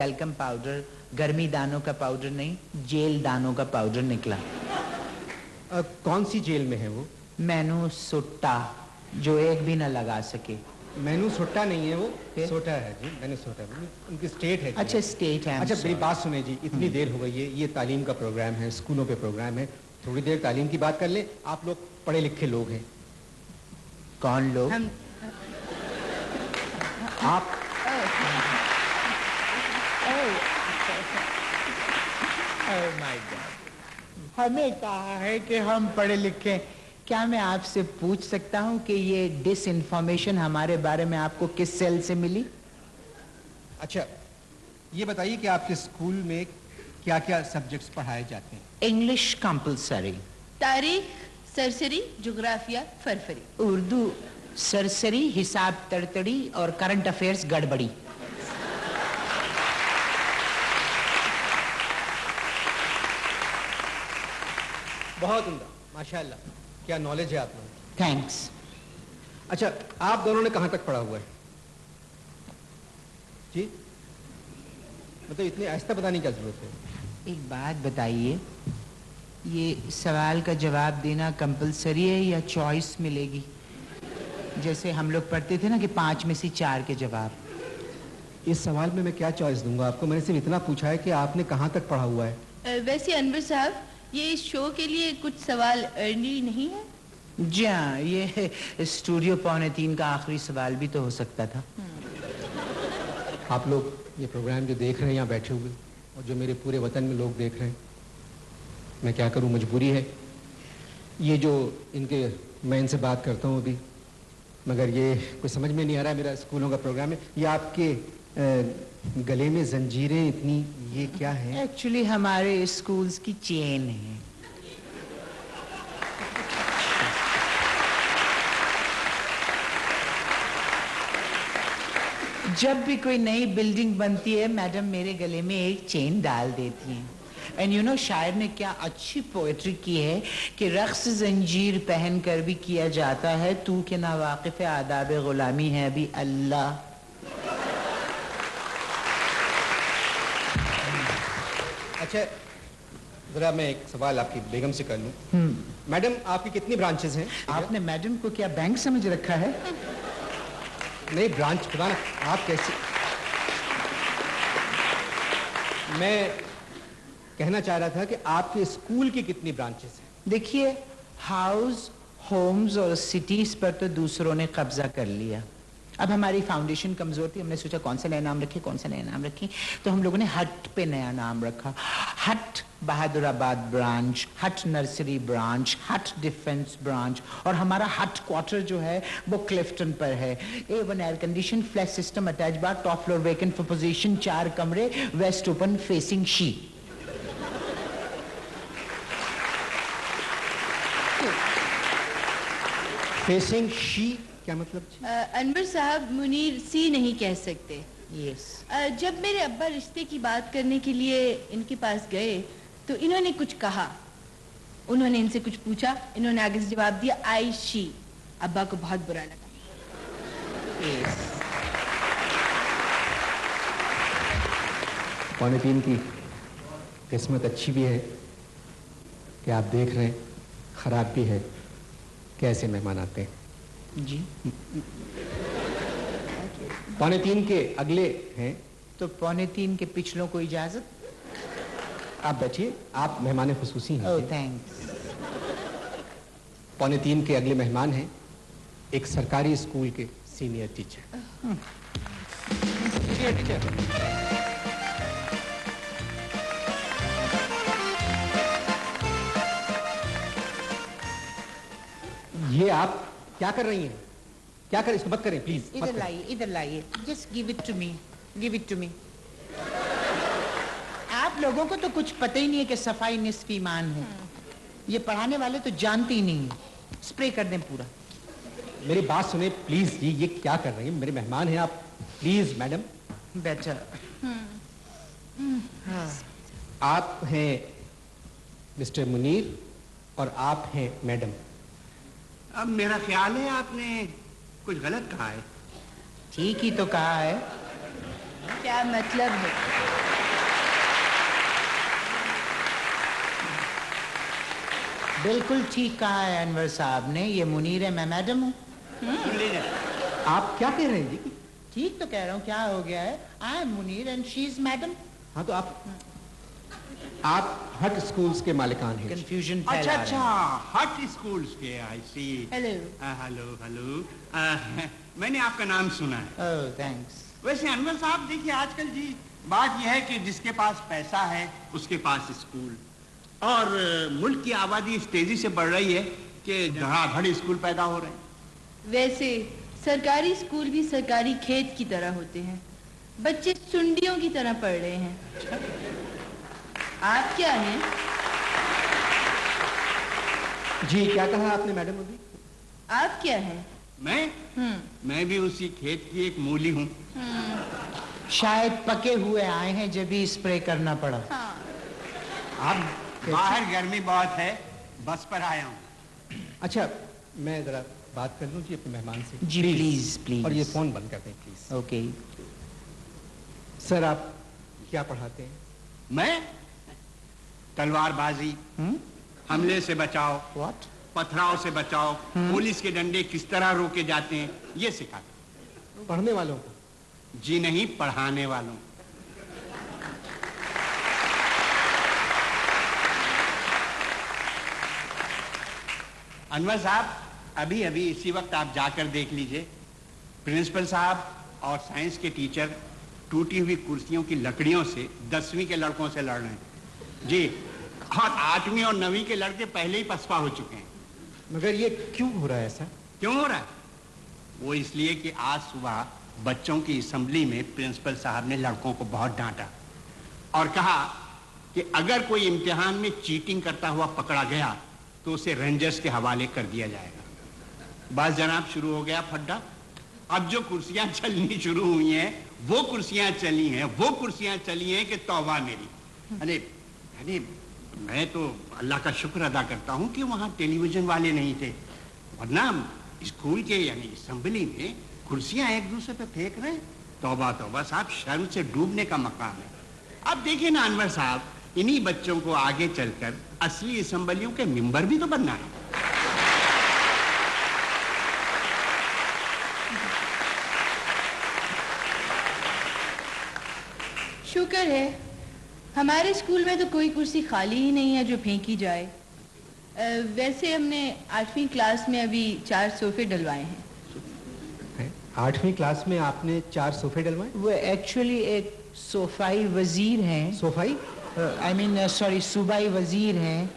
Talcum powder गर्मी दानों का पाउडर नहीं, जेल दानों का पाउडर निकला। कौन सी जेल में है वो? मैनू सुट्टा, जो एक भी न लगा सके। मैनू सुट्टा नहीं है वो, सोटा है जी, मैंने सोटा, उनकी स्टेट है। अच्छा स्टेट है। अच्छा मेरी बात सुने जी, इतनी देर हो गई है, ये तालीम का प्रोग्राम है, स्कूलों पे प्रोग्राम है, थोड़ी देर तालीम की बात कर लें। आप लोग पढ़े लिखे लोग हैं। कौन लोग? आप माय गॉड, हमें कहा है कि हम पढ़े लिखे। क्या मैं आपसे पूछ सकता हूं कि ये डिस इन्फॉर्मेशन हमारे बारे में आपको किस सेल से मिली? अच्छा ये बताइए कि आपके स्कूल में क्या क्या सब्जेक्ट्स पढ़ाए जाते हैं? इंग्लिश कंपलसरी, तारीख सरसरी, जुग्राफिया फरफरी, उर्दू सरसरी, हिसाब तड़तड़ी और करंट अफेयर्स गड़बड़ी। बहुत उम्दा, माशाल्लाह, क्या नॉलेज है आप लोगों को। थैंक्स। अच्छा आप दोनों ने कहां तक पढ़ा हुआ है जी? मतलब इतनी आहिस्ता बताने की क्या जरूरत है? एक बात बताइए, ये सवाल का जवाब देना कंपलसरी है या चॉइस मिलेगी? जैसे हम लोग पढ़ते थे ना कि 5 में से 4 के जवाब। इस सवाल में मैं क्या चॉइस दूंगा आपको? मैंने सिर्फ इतना पूछा है कि आपने कहां तक पढ़ा हुआ है। वैसे अनवर साहब, ये इस शो के लिए कुछ सवाल अर्ली नहीं है? जी हाँ, ये स्टूडियो 2:45 का आखिरी सवाल भी तो हो सकता था। आप लोग ये प्रोग्राम जो देख रहे हैं यहाँ बैठे हुए, और जो मेरे पूरे वतन में लोग देख रहे हैं, मैं क्या करूँ, मजबूरी है। ये जो इनके, मैं इनसे बात करता हूँ अभी, मगर ये कुछ समझ में नहीं आ रहा है। मेरा स्कूलों का प्रोग्राम है, ये आपके गले में जंजीरें इतनी, ये क्या है? एक्चुअली हमारे स्कूल्स की चेन है। जब भी कोई नई बिल्डिंग बनती है, मैडम मेरे गले में एक चेन डाल देती हैं। एंड यू नो, शायर ने क्या अच्छी पोएट्री की है कि रक्स जंजीर पहन कर भी किया जाता है, तू के ना वाकिफ आदाब गुलामी है अभी अल्लाह। अच्छा जरा मैं एक सवाल आपकी बेगम से कर लूं। मैडम आपकी कितनी ब्रांचेस हैं? आपने मैडम को क्या बैंक समझ रखा है? नहीं ब्रांच खुदा ना, आप कैसे? मैं कहना चाह रहा था कि आपके स्कूल की कितनी ब्रांचेस हैं? देखिए, हाउस, होम्स और सिटीज पर तो दूसरों ने कब्जा कर लिया। अब हमारी फाउंडेशन कमजोर थी, हमने सोचा कौन सा नया नाम रखें, कौन सा नया नाम रखें, तो हम लोगों ने हट पे नया नाम रखा। हट बहादुराबाद ब्रांच, हट नर्सरी ब्रांच, हट डिफेंस ब्रांच, और हमारा हट क्वार्टर जो है वो क्लिफ्टन पर है। A1 air condition, flash system attach bar, top floor vacant for position, 4 कमरे, waste open facing she. Facing she क्या मतलब? अनवर साहब, मुनीर सी नहीं कह सकते। यस। जब मेरे अब्बा रिश्ते की बात करने के लिए इनके पास गए तो इन्होंने कुछ कहा, उन्होंने इनसे कुछ पूछा, इन्होंने आगे से जवाब दिया आई शी। अब्बा को बहुत बुरा लगा। यस। 2:45 की किस्मत अच्छी भी है कि आप देख रहे हैं, खराब भी है कैसे मेहमान आते हैं जी। 2:45 के अगले हैं तो 2:45 के पिछलों को इजाजत। आप बैठिए, आप मेहमान खुसूसी हैं। ओह थैंक्स। 2:45 के अगले मेहमान हैं एक सरकारी स्कूल के सीनियर टीचर। ये आप क्या कर रही हैं? क्या कर, इसको मत करें प्लीज। इधर लाइए, इधर लाइए। Just give it to me, give it to me. आप लोगों को तो कुछ पता ही नहीं है कि सफाई निस्फ ईमान है। ये पढ़ाने वाले तो जानते ही नहीं है। स्प्रे कर दें पूरा। मेरी बात सुने प्लीज। ये क्या कर रही हैं? मेरे मेहमान हैं आप, प्लीज मैडम। बेटर। आप हैं मिस्टर मुनीर और आप हैं मैडम। अब मेरा ख्याल है आपने कुछ गलत कहा है। ठीक ही तो कहा है। क्या मतलब है? बिल्कुल ठीक कहा है अनवर साहब ने, ये मुनीर है, मैं मैडम हूँ। सुन लीजिए, आप क्या कह रहे हैं जी? ठीक तो कह रहा हूँ, क्या हो गया है? I am Munir and she is madam. हाँ तो आप हट स्कूल्स के मालिकान हैं। कंफ्यूजन अच्छा अच्छा, हट स्कूल्स के, आई सी। हेलो। हेलो हेलो, मैंने आपका नाम सुना है। ओह थैंक्स। वैसे अनवर साहब देखिए, आजकल जी बात यह है कि जिसके पास पैसा है उसके पास स्कूल, और मुल्क की आबादी इस तेजी से बढ़ रही है कि धड़ाधड़ स्कूल पैदा हो रहे हैं। वैसे सरकारी स्कूल भी सरकारी खेत की तरह होते हैं, बच्चे सुंडियों की तरह पढ़ रहे हैं। आप क्या हैं? जी क्या कहा आपने मैडम अभी? आप क्या हैं? मैं भी उसी खेत की एक मूली हूँ। शायद पके हुए आए हैं जब भी स्प्रे करना पड़ा। हाँ। आप बाहर गर्मी बहुत है, बस पर आया हूँ। अच्छा, मैं जरा बात कर लूँ जी अपने मेहमान से। जी प्लीज प्लीज। और ये फोन बंद कर दें प्लीज। ओके। सर आप क्या पढ़ाते हैं? मैं तलवारबाजी, हमले से बचाओ, व्हाट? पथराव से बचाओ, पुलिस के डंडे किस तरह रोके जाते हैं, ये सिखाते। पढ़ने वालों को? जी नहीं, पढ़ाने वालों। अनवर साहब, अभी अभी इसी वक्त आप जाकर देख लीजिए, प्रिंसिपल साहब और साइंस के टीचर टूटी हुई कुर्सियों की लकड़ियों से 10वीं के लड़कों से लड़ रहे हैं जी, और 8वीं और 9वीं के लड़के पहले ही पसपा हो चुके हैं। मगर ये क्यों हो रहा है ऐसा? क्यों हो रहा है? वो इसलिए कि आज सुबह बच्चों की असेंबली में प्रिंसिपल साहब ने लड़कों को बहुत डांटा और कहा कि अगर कोई इम्तिहान में चीटिंग करता हुआ पकड़ा गया तो उसे रेंजर्स के हवाले कर दिया जाएगा। बस जनाब, शुरू हो गया फड्डा। अब जो कुर्सियां चलनी शुरू हुई हैं, वो कुर्सियां चली हैं कि तौबा मेरी। अरे मैं तो अल्लाह का शुक्र अदा करता हूं कि वहां टेलीविजन वाले नहीं थे, वरना स्कूल के यानी असेंबली में कुर्सियां एक दूसरे पे फेंक रहे हैं। तौबा तौबा साहब, शर्म से डूबने का मकाम है। अब देखिए ना अनवर साहब, इन्हीं बच्चों को आगे चलकर असली असेंबलियों के मेंबर भी तो बनना है। शुक्र है हमारे स्कूल में तो कोई कुर्सी खाली ही नहीं है जो फेंकी जाए। वैसे हमने 8वीं क्लास में अभी 4 सोफे डलवाए हैं। 8वीं क्लास में आपने 4 सोफे डलवाए? वो एक्चुअली एक सोफाई वजीर हैं। सोफाई? आई मीन सॉरी, सूबाई वजीर हैं।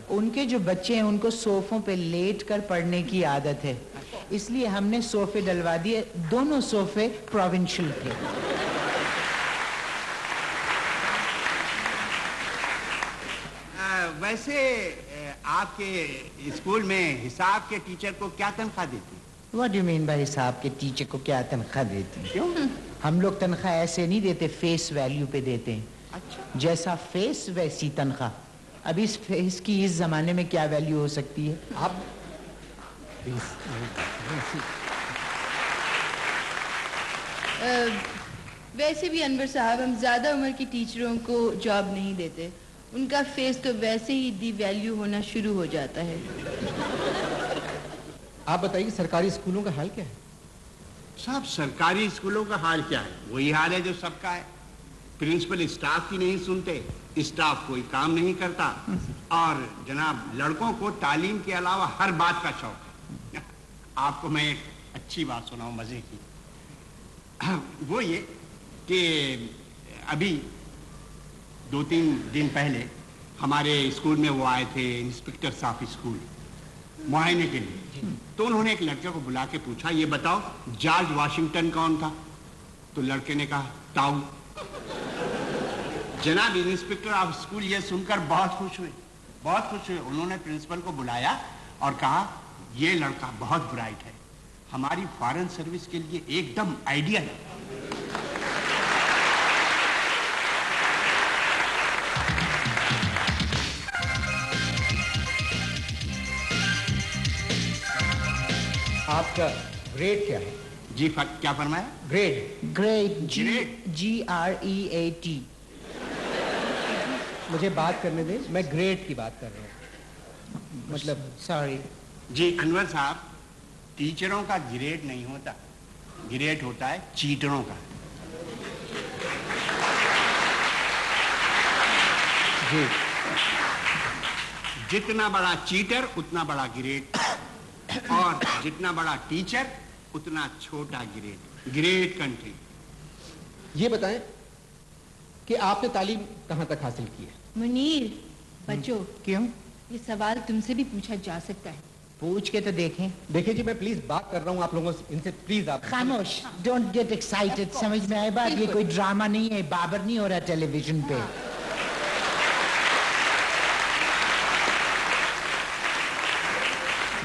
उनके जो बच्चे हैं उनको सोफों पे लेट कर पढ़ने की आदत है, इसलिए हमने सोफे डलवा दिए। दोनों सोफे प्रोविंशियल थे। वैसे आपके स्कूल में हिसाब के टीचर को क्या तनख्वाह देती? What do you mean by हिसाब के टीचर को क्या तनख्वाह देती हैं? क्यों? हम लोग तनख्वाह ऐसे नहीं देते, फेस वैल्यू पे देते हैं। अच्छा। जैसा फेस वैसी तनख्वाह। अब इस फेस की इस जमाने में क्या वैल्यू हो सकती है? आप वैसे भी अनवर साहब, हम ज्यादा उम्र के टीचरों को जॉब नहीं देते। उनका फेस तो वैसे ही डी वैल्यू होना शुरू हो जाता है। आप बताइए सरकारी स्कूलों का हाल क्या है? साहब, सरकारी स्कूलों का हाल क्या है? वही हाल है जो सबका है। प्रिंसिपल स्टाफ की नहीं सुनते, स्टाफ कोई काम नहीं करता, और जनाब लड़कों को तालीम के अलावा हर बात का शौक है। आपको मैं एक अच्छी बात सुनाऊं मजे की। वो ये कि अभी 2-3 दिन पहले हमारे स्कूल में वो आए थे इंस्पेक्टर साहब स्कूल मुआयने के लिए। तो उन्होंने एक लड़के को बुला के पूछा, ये बताओ जॉर्ज वाशिंगटन कौन था? तो लड़के ने कहा टाउ। जनाब इंस्पेक्टर ऑफ स्कूल ये सुनकर बहुत खुश हुए। उन्होंने प्रिंसिपल को बुलाया और कहा, ये लड़का बहुत ब्राइट है, हमारी फॉरेन सर्विस के लिए एकदम आइडियल है। आपका ग्रेड क्या है? जी क्या फरमाया? ग्रेड? Great, Great. GREAT। मुझे बात करने दें, मैं ग्रेड की बात कर रहा हूँ। मतलब सॉरी। जी अनवर साहब, टीचरों का ग्रेड नहीं होता, ग्रेड होता है चीटरों का। जी जितना बड़ा चीटर उतना बड़ा ग्रेड, और जितना बड़ा टीचर उतना छोटा ग्रेड। Great country. ये बताएं कि आपने तालीम कहाँ तक हासिल की है? मुनीर, बच्चों, क्यों? ये सवाल तुमसे भी पूछा जा सकता है। पूछ के तो देखें। देखिए जी, मैं प्लीज बात कर रहा हूँ आप लोगों से, इनसे प्लीज आप खामोश, डोंट गेट एक्साइटेड। समझ में आए बात? ये कोई ड्रामा नहीं है, बाबर नहीं हो रहा टेलीविजन पे।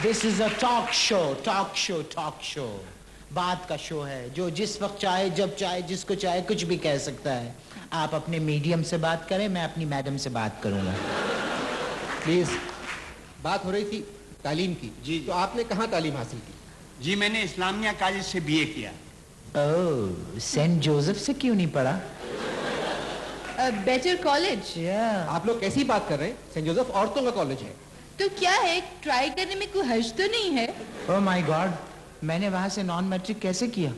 This is a talk show, talk show, talk show. बात का शो है, जो जिस वक्त चाहे, जब चाहे, जिसको चाहे कुछ भी कह सकता है। आप अपने मीडियम से बात करें, मैं अपनी मैडम से बात करूंगा। प्लीज। बात हो रही थी तालीम की। जी। तो आपने कहाँ तालीम हासिल की? जी मैंने इस्लामिया कॉलेज से बीए किया। ओह, सेंट जोसेफ से क्यों नहीं पढ़ा? Better college. आप लोग कैसी बात कर रहे हैं? सेंट जोसेफ औरतों का कॉलेज है। तो क्या है, ट्राई करने में कोई हर्ज तो नहीं है? ओह माय गॉड, मैंने वहां से नॉन मैट्रिक कैसे किया?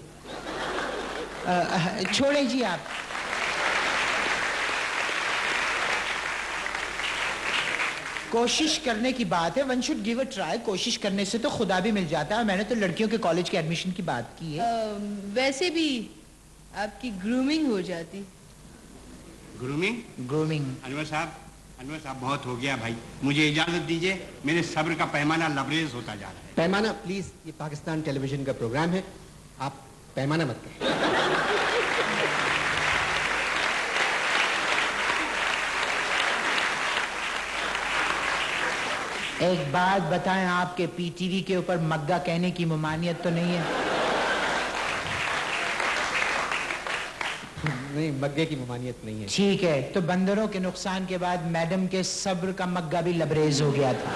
छोड़े जी आप। कोशिश करने की बात है, one should give a try. कोशिश करने से तो खुदा भी मिल जाता है। मैंने तो लड़कियों के कॉलेज के एडमिशन की बात की है। वैसे भी आपकी ग्रूमिंग हो जाती। ग्रूमिंग? ग्रूमिंग। अनवर साहब बहुत हो गया भाई, मुझे इजाजत दीजिए, मेरे सब्र का पैमाना लबरेज होता जा रहा है। पैमाना? प्लीज, ये पाकिस्तान टेलीविजन का प्रोग्राम है, आप पैमाना मत करें। एक बात बताएं, आपके पीटीवी के ऊपर मग्गा कहने की ममानियत तो नहीं है? नहीं, मग्गे की ममानियत नहीं है। ठीक है, तो बंदरों के नुकसान के बाद मैडम के सब्र का मग्गा भी लबरेज हो गया था,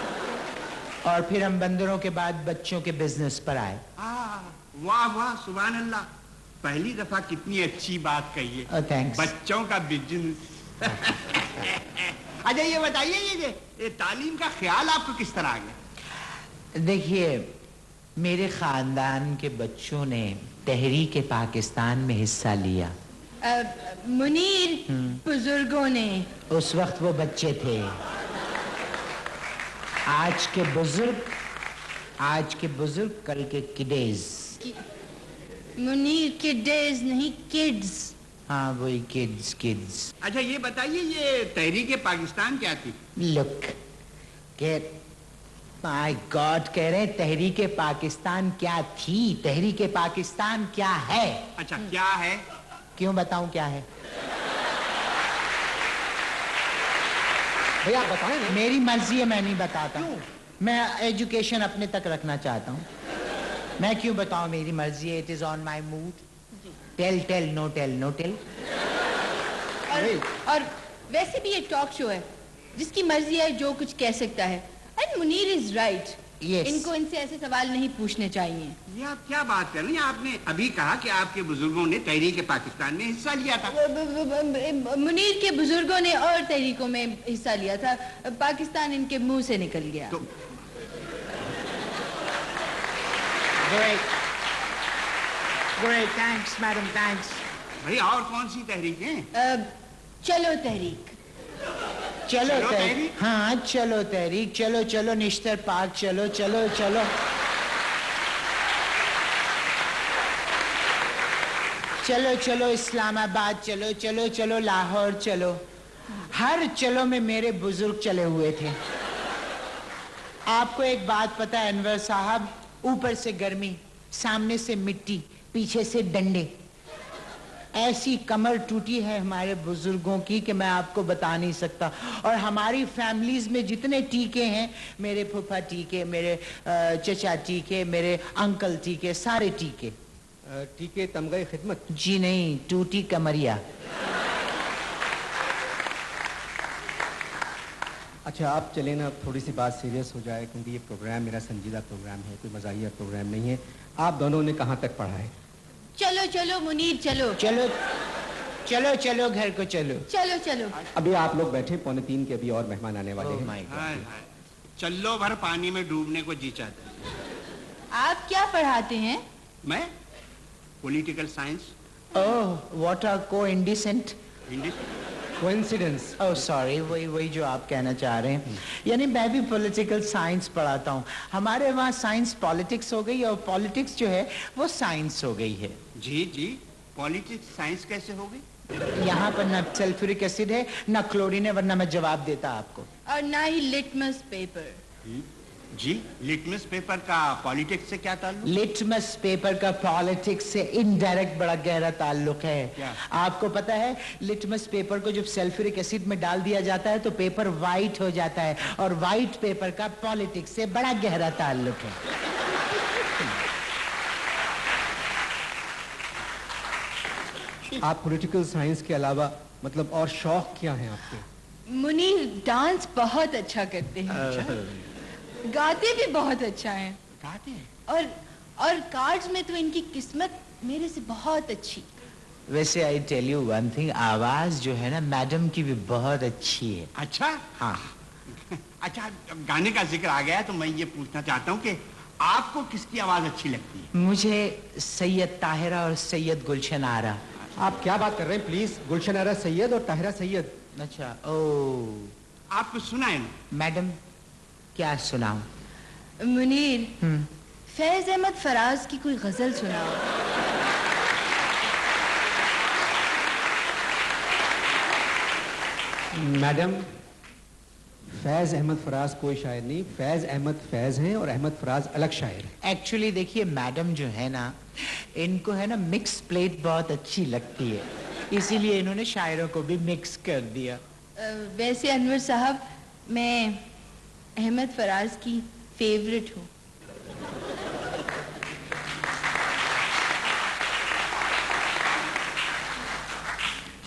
और फिर हम बंदरों के बाद बच्चों के बिजनेस पर आए। वाह वाह, सुभान अल्लाह, पहली दफा कितनी अच्छी बात कही है। थैंक्स। बच्चों का बिजनेस। अच्छा ये बताइए, ये तालीम का ख्याल आपको किस तरह आ गया? देखिए, मेरे खानदान के बच्चों ने तहरीक पाकिस्तान में हिस्सा लिया। मुनीर, बुजुर्गों ने। उस वक्त वो बच्चे थे। आज के बुजुर्ग कल के किडेज। मुनीर, किड्स नहीं, किड्स। हाँ, वही किड्स। अच्छा ये बताइए, ये तहरीक पाकिस्तान क्या थी? लुक, माय गॉड, कह रहे हैं तहरीक पाकिस्तान क्या थी? तहरीक पाकिस्तान क्या है? अच्छा क्या है? क्यों बताऊं क्या है? भैया आप बताएं ना। मेरी मर्जी है, मैं नहीं बताता। मैं एजुकेशन अपने तक रखना चाहता हूँ। मैं क्यों बताऊं? मेरी मर्जी है। It is on my mood. Tell, no tell. और वैसे भी ये टॉक शो है, जिसकी मर्जी है जो कुछ कह सकता है। And Munir is right. Yes. इनको इनसे ऐसे सवाल नहीं पूछने चाहिए। ये आप क्या बात कर रही हैं? आपने अभी कहा कि आपके बुजुर्गों ने तहरीक पाकिस्तान में हिस्सा लिया था। मुनीर के बुजुर्गों ने और तहरीकों में हिस्सा लिया था, पाकिस्तान इनके मुंह से निकल गया। तो Great, thanks, madam, thanks. भाई और कौन सी तहरीकें? चलो तहरीक। चलो चलो तहरीक। तहरीक। हाँ, चलो तहरीक। चलो निश्तर पार्क, चलो। चलो इस्लामाबाद, चलो लाहौर, चलो। हर चलो में मेरे बुजुर्ग चले हुए थे। आपको एक बात पता है अनवर साहब, ऊपर से गर्मी, सामने से मिट्टी, पीछे से डंडे, ऐसी कमर टूटी है हमारे बुजुर्गों की कि मैं आपको बता नहीं सकता। और हमारी फैमिलीज में जितने टीके हैं, मेरे फूफा टीके, मेरे चचा टीके, मेरे अंकल टीके, सारे टीके। टीके तमगे खिदमत? जी नहीं, टूटी कमरिया। अच्छा आप चले ना, थोड़ी सी बात सीरियस हो जाए, क्योंकि ये प्रोग्राम मेरा संजीदा प्रोग्राम है, कोई मजाहिया प्रोग्राम नहीं है। आप दोनों ने कहाँ तक पढ़ा है? चलो मुनीर, चलो घर को चलो। चलो। अभी आप लोग बैठे, 2:45 के अभी और मेहमान आने वाले हैं। My God. चल्लो भर पानी में डूबने को जी चाहता है। आप क्या पढ़ाते हैं? मैं political science. Oh what a coincident. Coincidence. Oh sorry, वही जो आप कहना चाह रहे हैं। यानी मैं भी पॉलिटिकल साइंस पढ़ाता हूँ। हमारे वहाँ साइंस पॉलिटिक्स हो गई और पॉलिटिक्स जो है वो साइंस हो गई है। जी जी, पॉलिटिक्स साइंस कैसे हो गई? यहाँ पर ना सल्फ्यूरिक एसिड है ना क्लोरीन है, वरना मैं जवाब देता आपको। और ना ही लिटमस पेपर। जी, लिटमस पेपर का पॉलिटिक्स से क्या ताल्लुक? लिटमस पेपर का पॉलिटिक्स से इनडायरेक्ट बड़ा गहरा ताल्लुक है। क्या? आपको पता है लिटमस पेपर को जब सल्फ्यूरिक एसिड में डाल दिया जाता है तो पेपर वाइट हो जाता है, और वाइट पेपर का पॉलिटिक्स से बड़ा गहरा ताल्लुक है। आप पॉलिटिकल साइंस के अलावा मतलब और शौक क्या हैं आपके? मुनीर डांस बहुत अच्छा करते हैं, गाते भी बहुत अच्छा हैं, गाते हैं और कार्ड्स में तो इनकी किस्मत मेरे से बहुत अच्छी। वैसे I tell you one thing, आवाज जो है ना मैडम की भी बहुत अच्छी है। अच्छा। हाँ। अच्छा, गाने का जिक्र आ गया तो मैं ये पूछना चाहता हूँ कि आपको किसकी आवाज अच्छी लगती है? मुझे सैयद ताहिरा और सैयद गुलशन आरा। आप क्या बात कर रहे हैं? प्लीज, गुलशन आरा सैयद और ताहिरा सैयद। अच्छा ओ आप कुछ सुनाए ना। मैडम क्या सुनाऊं? मुनीर, फैज अहमद फराज की कोई गजल सुनाओ। मैडम, फैज अहमद फराज कोई शायर नहीं, फैज अहमद फैज हैं और अहमद फराज अलग शायर हैं। एक्चुअली देखिए मैडम जो है ना, इनको है ना मिक्स प्लेट बहुत अच्छी लगती है, इसीलिए इन्होंने शायरों को भी मिक्स कर दिया। वैसे अनवर साहब, मैं अहमद फराज की फेवरेट हूँ।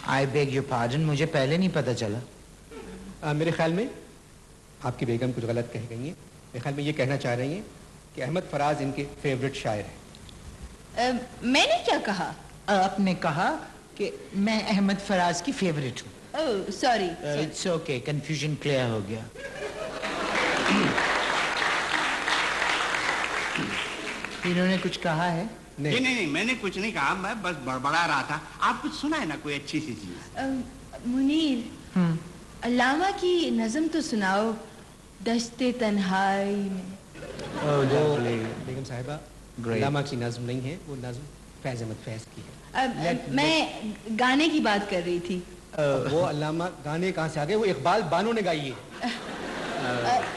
आई बेग योर पार्डन, मुझे पहले नहीं पता चला। मेरे ख्याल में आपकी बेगम कुछ गलत कह गई हैं। मेरे ख्याल में ये कहना चाह रही हैं कि अहमद फराज इनके फेवरेट शायर हैं। मैंने क्या कहा? आपने कहा कि मैं अहमद फराज की फेवरेट हूँ। Oh sorry. It's okay, confusion clear हो गया। इन्होंने कुछ कहा है? नहीं, मैंने कुछ नहीं कहा, मैं बस बड़बड़ा रहा था। आप कुछ सुनाए ना कोई अच्छी सी चीज। मुनीर, अल्लामा की नज़म तो सुनाओ, दश्ते तन्हाई में। बेगम साहिबा, अल्लामा की नज़्म नहीं है, वो नज़्म फैज अहमद फैज की है। मैं गाने की बात कर रही थी। वो अल्लामा गाने कहाँ से आ गए? वो इकबाल बानो ने गाई है।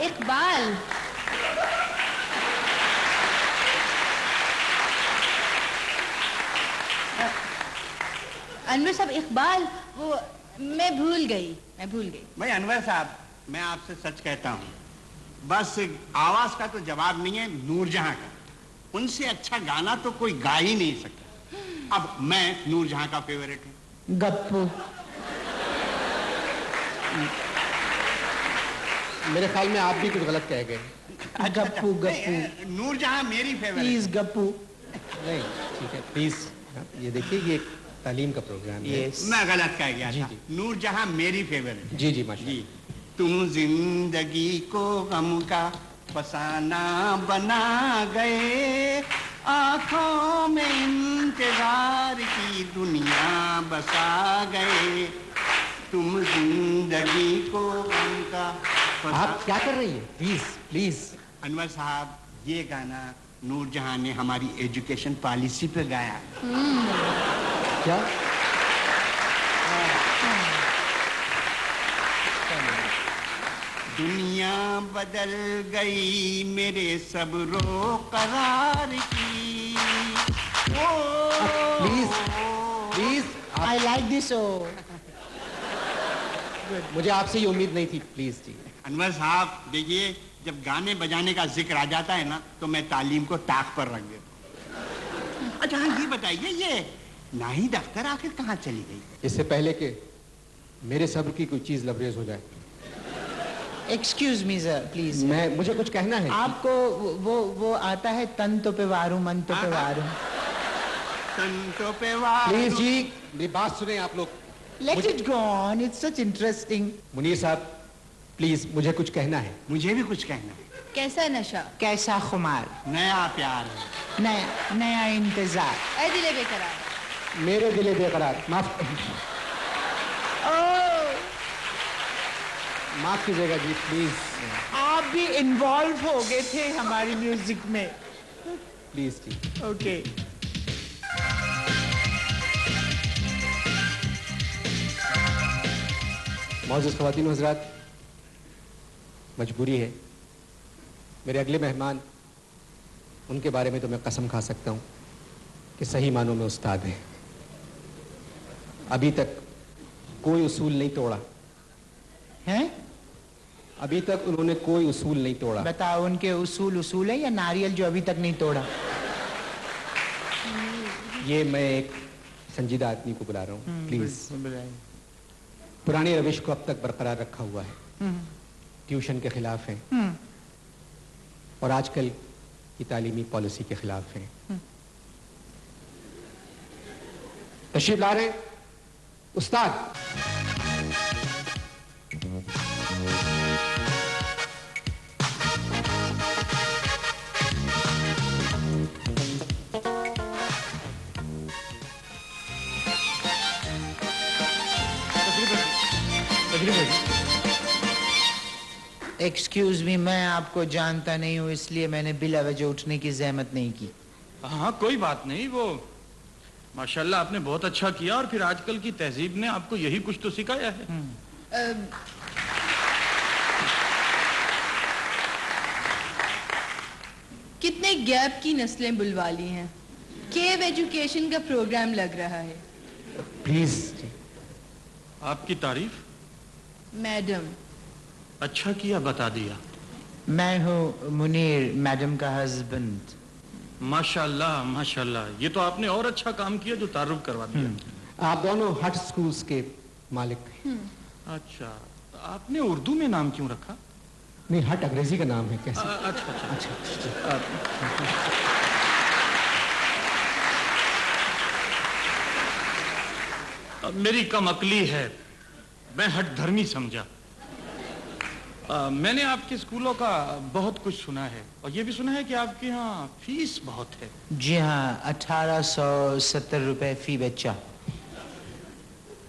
इकबाल? अनवर साहब, इकबाल वो मैं भूल गई। भाई अनवर साहब, मैं आपसे सच कहता हूँ, बस आवाज का तो जवाब नहीं है नूरजहां का। उनसे अच्छा गाना तो कोई गा ही नहीं सकता। अब मैं नूरजहां का फेवरेट हूँ। गप्पू। मेरे ख्याल में आप भी कुछ गलत कह गए। गप्पू नूरजहां मेरी फेवरेट। प्लीज गप्पू। नहीं, ठीक है, प्लीज। ये देखिए, ये एक तालीम का प्रोग्राम है। मैं गलत कह गया जी, था। जी। नूरजहां मेरी फेवरेट। जी जी, माशाल्लाह। जी, तुम जिंदगी को गम का फसाना बना गए, आंखों में इंतजार की दुनिया बसा गए। तुम जिंदगी को गम का आप क्या कर रही है? Please please. अनवर साहब, ये गाना नूरजहां ने हमारी एजुकेशन पॉलिसी पे गाया। क्या? दुनिया बदल गई मेरे सब्रो करार की। Please please, I like this. मुझे आपसे ये उम्मीद नहीं थी। प्लीज जी। अनवर साहब देखिए, जब गाने बजाने का जिक्र आ जाता है ना, तो मैं तालीम को ताक पर रख देता हूँ। अच्छा हाँ, ये बताइए, ये नाहिद अख्तर आखिर कहाँ चली गई? इससे पहले कि मेरे सब्र की कोई चीज लबरेज हो जाए, एक्सक्यूज मी सर प्लीज। मुझे कुछ कहना है। आपको वो आता है तन तो पे वारू मन तो पे वारू। तन तो पे वारू। प्लीज जी, मेरी बात सुने आप लोग। Let it go on, it's such interesting. Munir साहब, प्लीज मुझे कुछ कहना है। मुझे भी कुछ कहना है। कैसा नशा, कैसा खुमार, नया प्यार है। नया नया इंतजार। ऐ दिले बेकरार। मेरे दिले बेकरार। माफ कीजिएगा जी प्लीज। आप भी इन्वॉल्व हो गए थे हमारी म्यूजिक में। प्लीज जी। ओके। मौजूद ख़वातीन व हज़रात, मजबूरी है। मेरे अगले मेहमान, उनके बारे में तो मैं कसम खा सकता हूँ कि सही मानों में उस्ताद हैं। अभी तक कोई उसूल नहीं तोड़ा हैं? अभी तक उन्होंने कोई उसूल नहीं तोड़ा। बताओ, उनके उसूल है या नारियल जो अभी तक नहीं तोड़ा? ये मैं एक संजीदा आदमी को बुला रहा हूँ, प्लीज। पुरानी रविश को अब तक बरकरार रखा हुआ है, ट्यूशन के खिलाफ है और आजकल की तालीमी पॉलिसी के खिलाफ है। तशरीफ ला रहे हैं उस्ताद। एक्सक्यूज मी, मैं आपको जानता नहीं हूँ, इसलिए मैंने बिला वजह उठने की जहमत नहीं की। हाँ कोई बात नहीं, वो माशाल्लाह आपने बहुत अच्छा किया और फिर आजकल की तहजीब ने आपको यही कुछ तो सिखाया है। कितने गैप की नस्लें बुलवा ली हैं। केव एजुकेशन का प्रोग्राम लग रहा है। प्लीज। आपकी तारीफ। मैडम। अच्छा किया बता दिया। मैं हूँ मुनीर, मैडम का हस्बैंड। माशाल्लाह माशाल्लाह, ये तो आपने और अच्छा काम किया जो तारुफ करवा दिया। आप दोनों हट स्कूल्स के मालिक। अच्छा, आपने उर्दू में नाम क्यों रखा? नहीं, हट अंग्रेजी का नाम है। कैसे? अच्छा अच्छा अच्छा। मेरी कम अकली है, मैं हट धर्मी समझा। मैंने आपके स्कूलों का बहुत कुछ सुना है और ये भी सुना है कि आपके यहाँ फीस बहुत है। जी हाँ, 1870 रुपए फी बच्चा।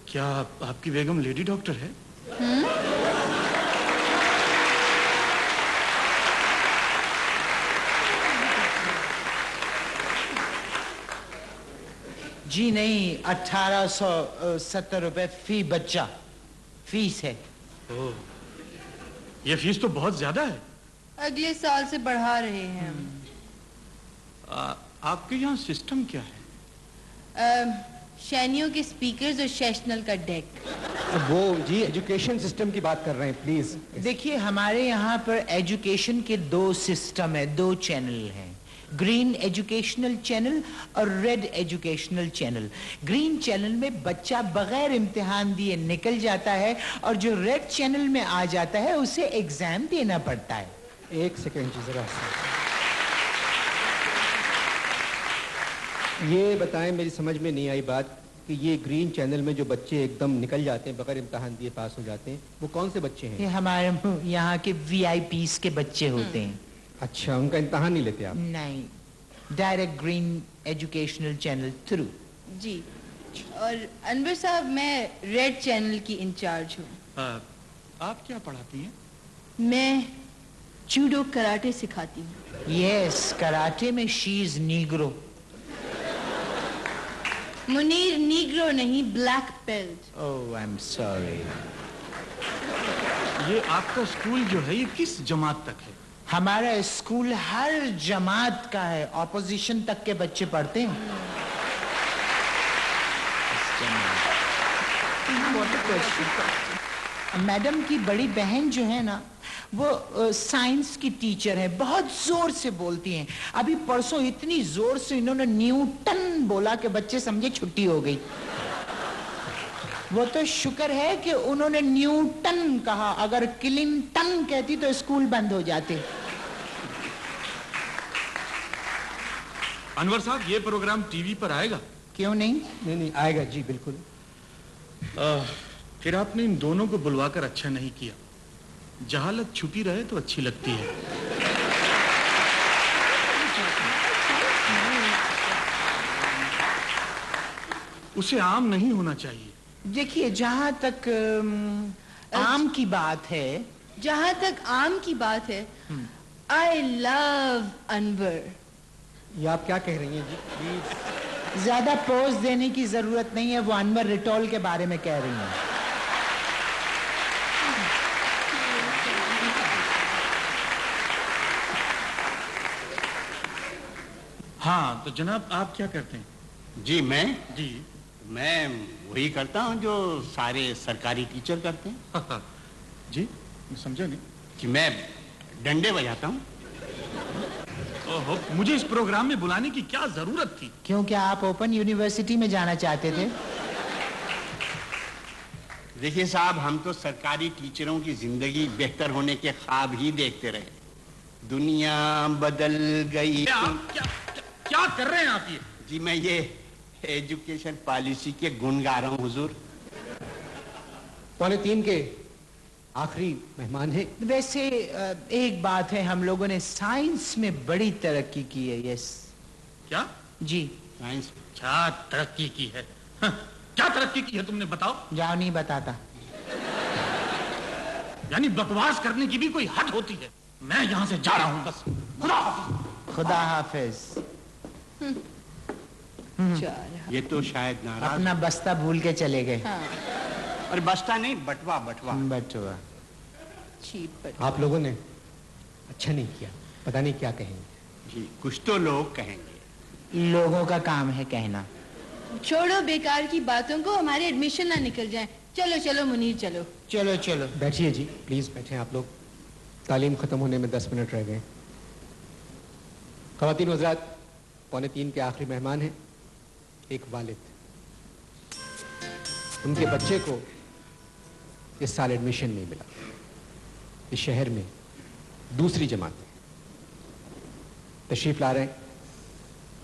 क्या आपकी बेगम लेडी डॉक्टर है? जी नहीं, 1870 रुपए फी बच्चा फीस है। ओह, ये फीस तो बहुत ज्यादा है। अगले साल से बढ़ा रहे हैं हम। आपके यहाँ सिस्टम क्या है? शैनियों के स्पीकर्स और सेशनल का डेक। वो जी एजुकेशन सिस्टम की बात कर रहे हैं, प्लीज। देखिए, हमारे यहाँ पर एजुकेशन के 2 सिस्टम है, 2 चैनल हैं। ग्रीन एजुकेशनल चैनल और red educational channel. Green channel में बच्चा बगैर इम्तिहान दिए निकल जाता है और जो रेड चैनल में आ जाता है उसे एग्जाम देना पड़ता है। एक सेकेंड जी, जरा ये बताएं, मेरी समझ में नहीं आई बात कि ये ग्रीन चैनल में जो बच्चे एकदम निकल जाते हैं, बगैर इम्तिहान दिए पास हो जाते हैं, वो कौन से बच्चे हैं? ये हमारे यहाँ के VIPs के बच्चे होते हैं। अच्छा, उनका इम्तिहान नहीं लेते आप? नहीं, direct green educational channel through. जी। और अनवर साहब, मैं रेड चैनल की इंचार्ज हूँ। आप क्या पढ़ाती हैं? मैं जूडो कराटे सिखाती हूँ। यस, कराटे में she is negro. Munir negro नहीं, black belt. Oh, I am sorry. ये आपका स्कूल जो है ये किस जमात तक है? हमारा स्कूल हर जमात का है, ऑपोजिशन तक के बच्चे पढ़ते हैं। मैडम की बड़ी बहन जो है ना, वो साइंस की टीचर है, बहुत जोर से बोलती हैं। अभी परसों इतनी जोर से इन्होंने न्यूटन बोला कि बच्चे समझे छुट्टी हो गई। वो तो शुक्र है कि उन्होंने न्यूटन कहा, अगर क्लिंटन कहती तो स्कूल बंद हो जाते। अनवर साहब, ये प्रोग्राम टीवी पर आएगा? क्यों नहीं? नहीं, आएगा जी, बिल्कुल। फिर आपने इन दोनों को बुलवाकर अच्छा नहीं किया। जहालत छुपी रहे तो अच्छी लगती है। उसे आम नहीं होना चाहिए। देखिए, जहां तक आम की बात है, जहां तक आम की बात है, आई लव अनवर। ये आप क्या कह रही हैं जी? प्लीज। ज्यादा पोज देने की जरूरत नहीं है, वो अनवर रिटोल के बारे में कह रही हैं। हाँ, तो जनाब आप क्या करते हैं? जी मैं वही करता हूँ जो सारे सरकारी टीचर करते हैं। जी, मैं समझा नहीं। कि मैं डंडे बजाता हूँ। ओहो, मुझे इस प्रोग्राम में बुलाने की क्या जरूरत थी? क्योंकि आप ओपन यूनिवर्सिटी में जाना चाहते थे। देखिए साहब, हम तो सरकारी टीचरों की जिंदगी बेहतर होने के ख्वाब ही देखते रहे। दुनिया बदल गई। आप क्या कर रहे हैं आप ये? जी मैं ये एजुकेशन पॉलिसी के गुण गा रहा हूँ हुजूर। 2:45 के आखिरी मेहमान हैं। वैसे एक बात है, हम लोगों ने साइंस में बड़ी तरक्की की है। यस। क्या? जी। साइंस क्या तरक्की की है? हाँ, क्या तरक्की की है तुमने, बताओ। जाओ, नहीं बताता। यानी बकवास करने की भी कोई हद होती है। मैं यहाँ से जा रहा हूँ बस। खुदा हाफिज। खुदा हाफिज। ये तो शायद नाराज। अपना बस्ता भूल के चले गए। हाँ, और बस्ता नहीं, बटवा बटवा। बटुआ। चीप पर। आप लोगों ने अच्छा नहीं किया, पता नहीं क्या कहेंगे। जी कुछ तो लोग कहेंगे। लोगों का काम है कहना। छोड़ो बेकार की बातों को, हमारे एडमिशन ना निकल जाए। चलो चलो मुनीर, चलो। चलो चलो। बैठिए जी, प्लीज बैठे आप लोग। तालीम खत्म होने में 10 मिनट रह गए। ख़वातीन व हज़रात, 2:45 के आखिरी मेहमान हैं एक वालिद। उनके बच्चे को इस साल एडमिशन नहीं मिला। इस शहर में दूसरी जमात में तशरीफ ला रहे हैं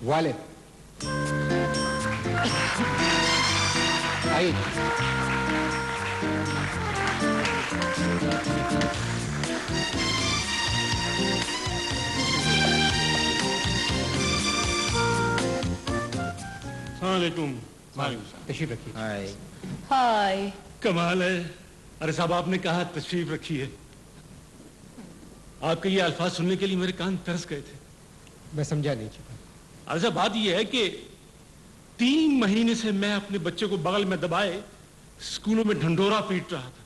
वालिद। आइए। वालेकुम। तशरीफ रखिए। हाय। कमाल है। अरे साहब, आपने कहा तशरीफ रखी है। आपके ये अल्फाज सुनने के लिए मेरे कान तरस गए थे। मैं समझा नहीं चुका। अरे साहब, बात यह है कि 3 महीने से मैं अपने बच्चे को बगल में दबाए स्कूलों में ढंढोरा पीट रहा था।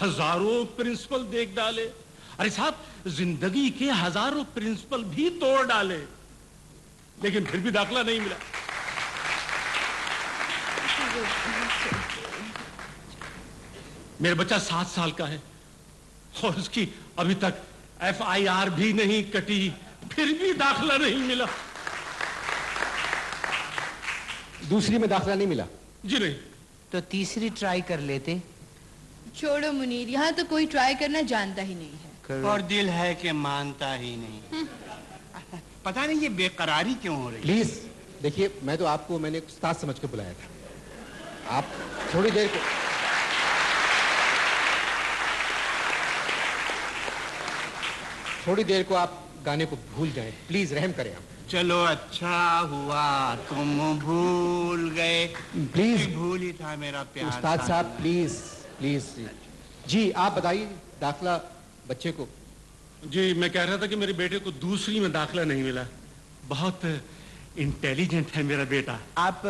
हजारों प्रिंसिपल देख डाले। अरे साहब, जिंदगी के हजारों प्रिंसिपल भी तोड़ डाले, लेकिन फिर भी दाखला नहीं मिला। मेरा बच्चा 7 साल का है और उसकी अभी तक FIR भी नहीं कटी, फिर भी दाखला नहीं मिला। दूसरी में दाखिला नहीं मिला? जी नहीं। तो तीसरी ट्राई कर लेते। छोड़ो मुनीर, यहाँ तो कोई ट्राई करना जानता ही नहीं है। और दिल है कि मानता ही नहीं। पता नहीं ये बेकरारी क्यों हो रही है। प्लीज देखिए, मैं तो आपको मैंने उस्ताद समझ के बुलाया था। आप थोड़ी देर को आप गाने को भूल जाएं। प्लीज रहम करें आप। चलो अच्छा हुआ तुम भूल गए। प्लीज। भूल ही था मेरा प्यार। उस्ताद साहब प्लीज प्लीज। जी आप बताइए, दाखिला बच्चे को। जी मैं कह रहा था कि मेरे बेटे को दूसरी में दाखिला नहीं मिला। बहुत इंटेलिजेंट है मेरा बेटा। आप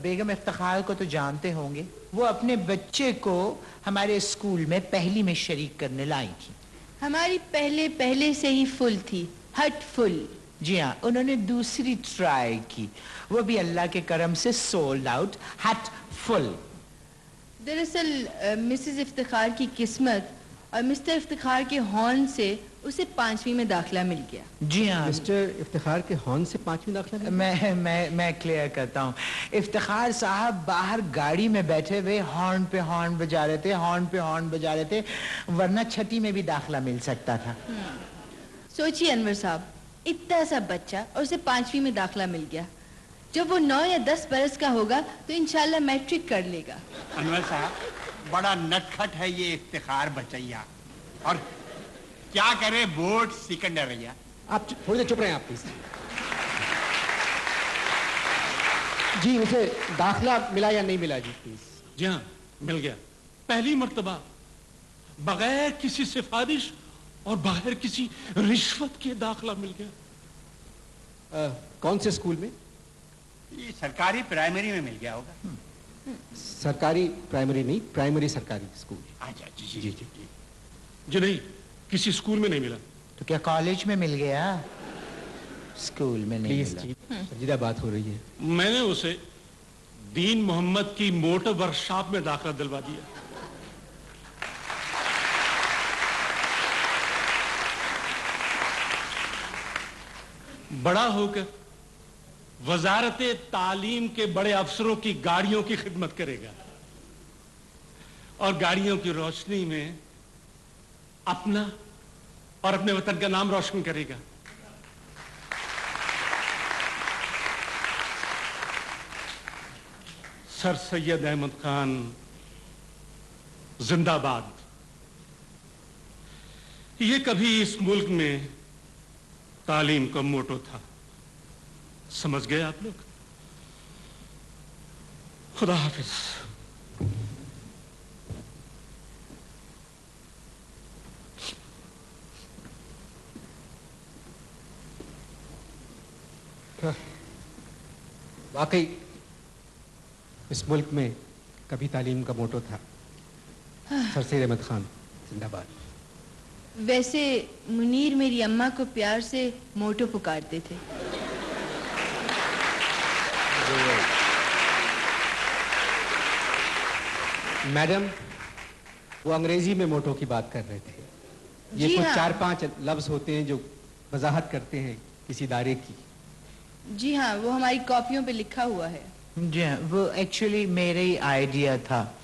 बेगम इफ्तिखार को तो जानते होंगे। वो अपने बच्चे को हमारे स्कूल में पहली में शरीक करने लाई थी। हमारी पहले से ही फुल थी, हट फुल। जी हाँ, उन्होंने दूसरी ट्राई की, वो भी अल्लाह के करम से सोल्ड आउट, हट फुल। दरअसल मिसेस इफ्तिखार की किस्मत और मिस्टर इफ्तिखार के हॉर्न से उसे 5वीं में दाखिला मिल गया। जी हाँ। मिस्टर इफ्तिखार के हॉर्न से 5वीं दाखिला मिला? मैं क्लियर करता हूँ। इफ्तिखार साहब बाहर गाड़ी में बैठे हुए हॉर्न पे हॉर्न बजा रहे थे, हॉर्न पे हॉर्न बजा रहे थे, वरना 6ठी में भी दाखिला मिल सकता था। सोचिए अनवर साहब, इतना सा बच्चा और उसे 5वीं में दाखिला मिल गया। जब वो 9 या 10 बरस का होगा तो इंशाल्लाह मैट्रिक कर लेगा। अनवर साहब, बड़ा नटखट है ये इफ्तिखार बचैया। और क्या करे बोर्ड सिकंदर भैया। आप थोड़ी देर चुप रहे हैं आप प्लीज। जी उसे दाखिला मिला या नहीं मिला जी प्लीज? जी हाँ, मिल गया। पहली मर्तबा बगैर किसी सिफारिश और बगैर किसी रिश्वत के दाखिला मिल गया। कौन से स्कूल में? ये सरकारी प्राइमरी में मिल गया होगा। सरकारी प्राइमरी नहीं, प्राइमरी सरकारी स्कूल। अच्छा जी जी जी जी जी नहीं, किसी स्कूल में नहीं मिला। तो क्या कॉलेज में मिल गया? स्कूल में नहीं प्लीज मिला। जी, संजीदा बात हो रही है। मैंने उसे दीन मोहम्मद की मोटर वर्कशॉप में दाखिला दिलवा दिया। बड़ा होकर वजारत तालीम के बड़े अफसरों की गाड़ियों की खिदमत करेगा और गाड़ियों की रोशनी में अपना और अपने वतन का नाम रोशन करेगा। सर सैयद अहमद खान जिंदाबाद। ये कभी इस मुल्क में तालीम का मोटो था। समझ गए आप लोग? खुदा हाफिज। वाकई इस मुल्क में कभी तालीम का मोटो था। सर सैयद अहमद खान जिंदाबाद। वैसे मुनीर मेरी अम्मा को प्यार से मोटो पुकारते थे। मैडम, वो अंग्रेजी में मोटो की बात कर रहे थे। ये जी कुछ हाँ। 4-5 लफ्ज होते हैं जो वजाहत करते हैं किसी इदारे की। जी हाँ, वो हमारी कॉपियों पे लिखा हुआ है। जी हाँ, वो एक्चुअली मेरा ही आइडिया था।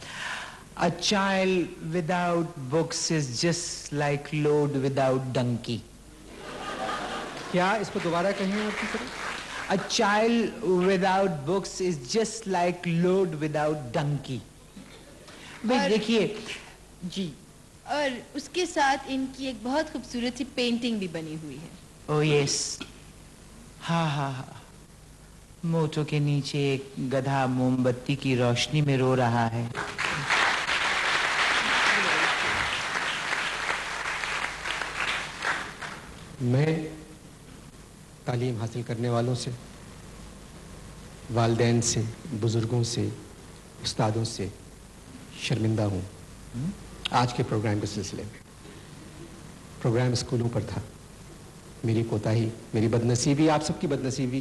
A child without books is just like load without donkey. क्या इसको दोबारा कहें आपकी तरफ? A child without books is just like load without donkey. भाई और- देखिए जी। और उसके साथ इनकी एक बहुत खूबसूरत सी पेंटिंग भी बनी हुई है। ओ यस, हाँ हाँ हाँ। मोटो के नीचे एक गधा मोमबत्ती की रोशनी में रो रहा है। मैं तालीम हासिल करने वालों से, वालिदैन से, बुजुर्गों से, उस्तादों से शर्मिंदा हूँ आज के प्रोग्राम के सिलसिले में। प्रोग्राम स्कूलों पर था। मेरी कोताही, मेरी बदनसीबी, आप सबकी बदनसीबी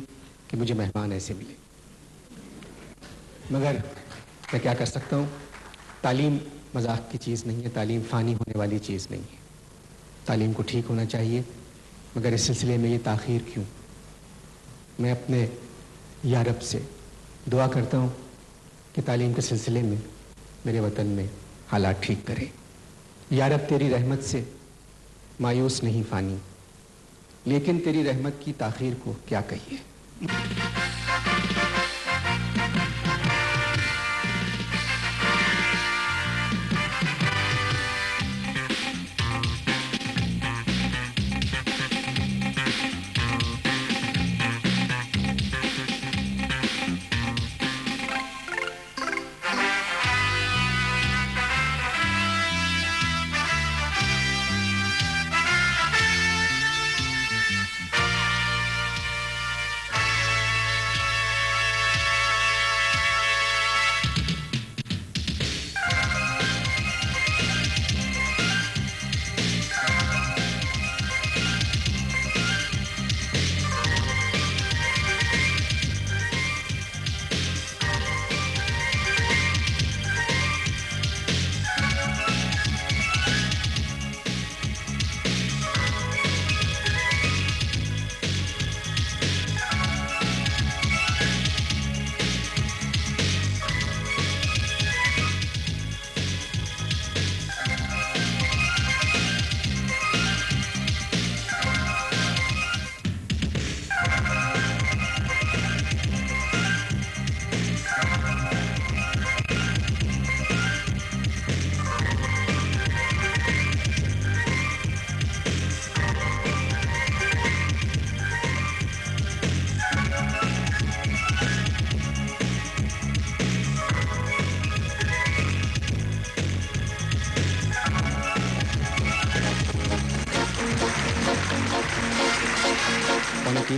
कि मुझे मेहमान ऐसे मिले। मगर मैं क्या कर सकता हूँ? तालीम मजाक की चीज़ नहीं है, तालीम फ़ानी होने वाली चीज़ नहीं है। तालीम को ठीक होना चाहिए, मगर इस सिलसिले में ये ताख़ीर क्यों? मैं अपने या रब से दुआ करता हूँ कि तालीम के सिलसिले में मेरे वतन में हालात ठीक करे। या रब, तेरी रहमत से मायूस नहीं फ़ानी, लेकिन तेरी रहमत की ताख़ीर को क्या कहिए।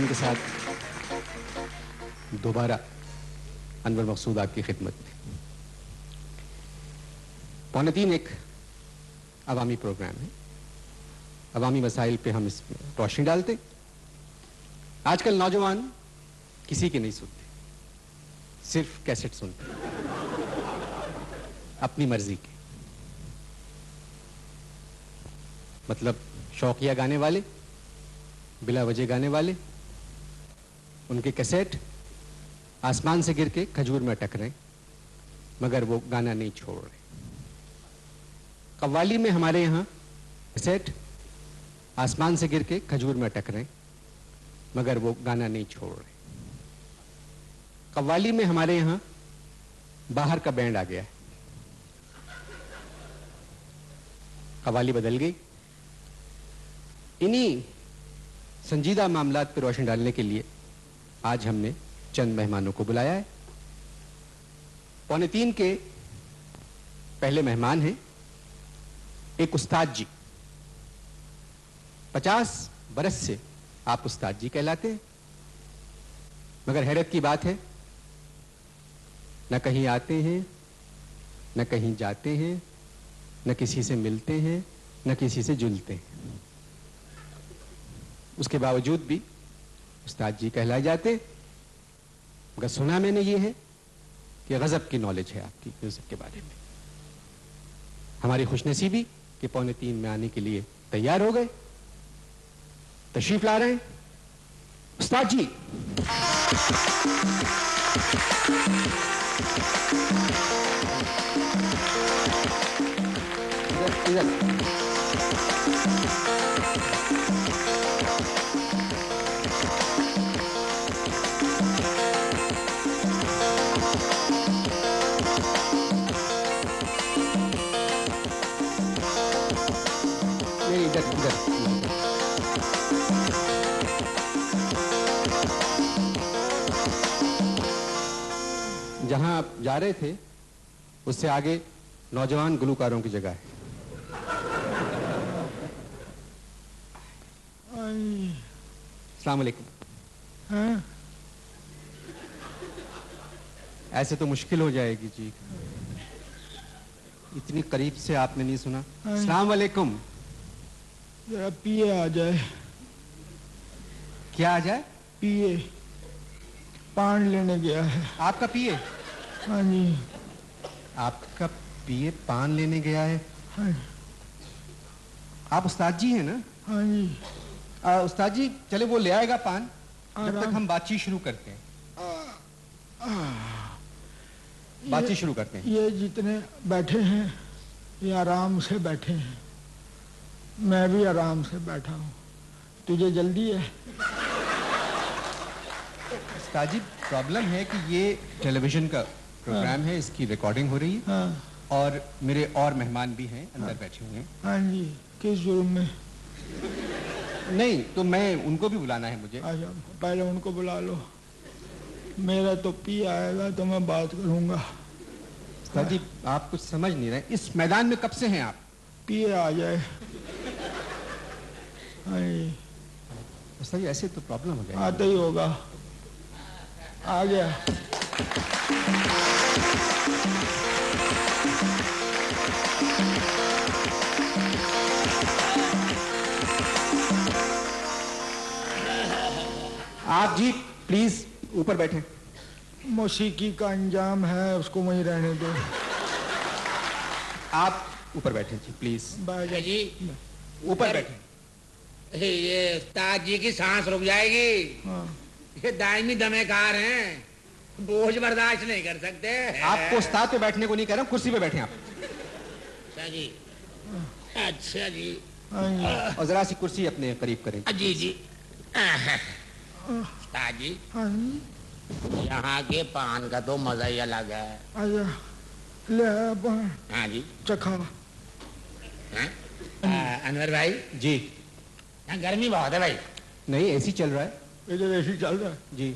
3 کے ساتھ دوبارہ انور مقصود آپ کی خدمت میں. 2:45 ایک عوامی پروگرام ہے. عوامی مسائل پہ ہم اس میں روشنی ڈالتے. آج کل نوجوان کسی کے نہیں سنتے, صرف کیسٹ سنتے اپنی مرضی کے. مطلب شوقیہ گانے والے, بلا وجہ گانے والے, ان کے کیسٹ آسمان سے گر کے کھجور میں اٹک رہے ہیں مگر وہ گانا نہیں چھوڑ رہے. قوالی میں ہمارے یہاں کیسٹ آسمان سے گر کے کھجور میں اٹک رہے ہیں مگر وہ گانا نہیں چھوڑ رہے. قوالی میں ہمارے یہاں باہر کا بینڈ آ گیا ہے. قوالی بدل گئی. انہی سنجیدہ معاملات پر روشنی ڈالنے کے لیے آج ہم نے چند مہمانوں کو بلایا ہے. 2:45 کے پہلے مہمان ہیں ایک استاد جی. 50 برس سے آپ استاد جی کہلاتے ہیں, مگر حیرت کی بات ہے نہ کہیں آتے ہیں نہ کہیں جاتے ہیں, نہ کسی سے ملتے ہیں نہ کسی سے جلتے ہیں. اس کے باوجود بھی استاد جی کہلائے جاتے. مگر سنا میں نے یہ ہے کہ غضب کی نالج ہے آپ کی میوزک کے بارے میں. ہماری خوش نصیبی کہ 2:45 میں آنے کے لیے تیار ہو گئے, تشریف لا رہے ہیں استاد جی. ادھر جہاں آپ جا رہے تھے اس سے آگے نوجوان گلوکاروں کی جگہ ہے. السلام علیکم. ایسے تو مشکل ہو جائے گی جی, اتنی قریب سے آپ نے نہیں سنا. السلام علیکم. ذرا پیے آ جائے. کیا آ جائے؟ پیے, پان لینے گیا ہے. آپ کا پیے؟ ہاں جی. آپ کا پیے پان لینے گیا ہے؟ ہاں. آپ استاد جی ہیں نا؟ ہاں جی. استاد جی چلے وہ لے آئے گا پان, جب تک ہم بات چیت شروع کرتے ہیں. بات چیت شروع کرتے ہیں. یہ جتنے بیٹھے ہیں یہ آرام سے بیٹھے ہیں, میں بھی آرام سے بیٹھا ہوں. تجھے جلدی ہے؟ استاد جی پرابلم ہے کہ یہ ٹیلی ویژن کا پروگرام ہے, اس کی ریکارڈنگ ہو رہی ہے. ہاں. اور میرے اور مہمان بھی ہیں اندر بیٹھے ہوئے ہیں. ہاں جی. کس جرم میں؟ نہیں تو میں ان کو بھی بلانا ہے مجھے. اچھا پہلے ان کو بلا لو. میرا تو پی آئے گا تو میں بات کروں گا. استاد جی آپ کچھ سمجھ نہیں رہے, اس میدان میں کب سے ہیں آپ؟ پیے آ جائے. ہاں جی. استاد جی ایسے تو پرابلم ہو جائے. آتا ہی ہوگا. آ گیا. آپ جی پلیز اوپر بیٹھیں. موسیقی کا انجام ہے, اس کو وہیں رہنے دو. آپ اوپر بیٹھیں جی پلیز. جی اوپر بیٹھیں. یہ استاد جی کی سانس رک جائے گی. ہاں. یہ دائمی دمے کار ہیں, بوجھ برداشت نہیں کر سکتے. آپ کو استاد پہ بیٹھنے کو نہیں کہہ رہا ہوں, کرسی پہ بیٹھیں آپ. اچھا جی. اچھا جی. اور ذرا سی کرسی اپنے قریب کریں. جی جی. استاد جی یہاں کے پان کا تو مزہ ہی الگ ہے. اچھا لے پان. ہاں جی. چکھا. انور بھائی جی. یہاں گرمی بہت ہے بھائی. نہیں اے سی چل رہا ہے. ادھر اے سی چل رہا ہے. جی.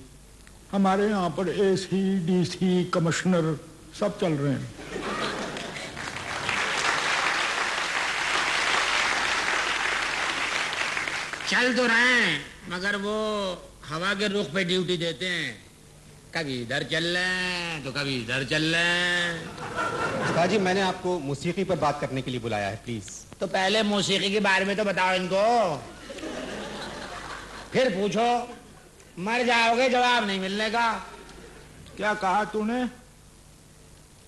ہمارے یہاں پر اے سی ڈی سی کمشنر سب چل رہے ہیں. چل تو رہے ہیں مگر وہ हवा के रुख पे ड्यूटी देते हैं, कभी इधर चल रहे हैं तो कभी इधर चल रहे हैं। उस्ताद जी मैंने आपको मौसीकी पर बात करने के लिए बुलाया है, प्लीज। तो पहले मौसीकी के बारे में तो बताओ इनको, फिर पूछो। मर जाओगे जवाब नहीं मिलने का। क्या कहा तूने?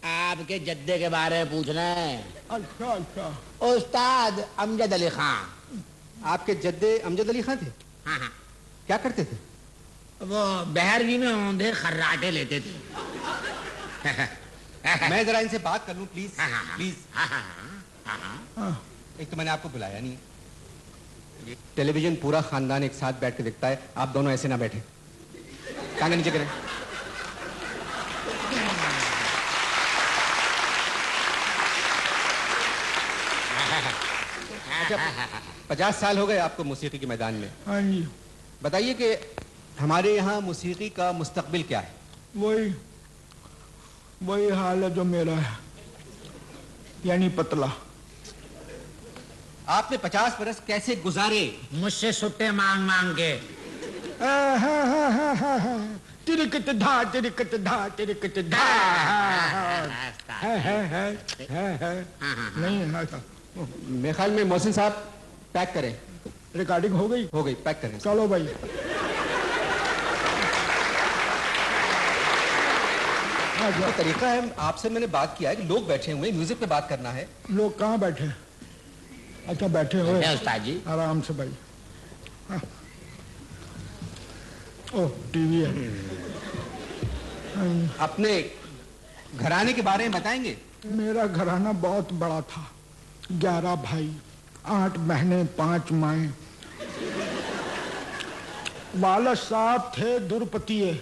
आपके जद्दे के बारे में पूछना है। अच्छा अच्छा। उस्ताद अमजद अली खान। आपके जद्दे अमजद अली खान थे? हाँ हाँ, क्या करते थे? वो बहरगी में औंधे खर्राटे लेते थे। मैं जरा इनसे बात कर लूं प्लीज, प्लीज। हाँ, एक तो मैंने आपको बुलाया नहीं, टेलीविजन पूरा खानदान एक साथ बैठ के देखता है, आप दोनों ऐसे ना बैठे, टांगे नीचे करें। अच्छा, 50 साल हो गए आपको मौसीकी के मैदान में। हाँ जी। बताइए कि हमारे यहाँ मौसीकी का मुस्तकबिल क्या है? वही हाल है जो मेरा है, यानी पतला। आपने 50 बरस कैसे गुजारे? मुझसे सुट्टे मांग मांग के। तिरकत धा तिरकत धा तिरकत धा। है नहीं है ऐसा। मेरे ख्याल में मोहसिन साहब पैक करें। रिकॉर्डिंग हो गई? हो गई, पैक करें। चलो भाई। जो तरीका है, आपसे मैंने बात किया है कि लोग बैठे हुए हैं, म्यूजिक पे बात करना है। लोग कहाँ बैठे? अच्छा बैठे हुए उस्ताद जी आराम से भाई। हाँ। ओह टीवी है। अपने घराने के बारे में बताएंगे? मेरा घराना बहुत बड़ा था, 11 भाई, 8 बहनें, 5 माएं। वाला साहब थे दुरपतिये।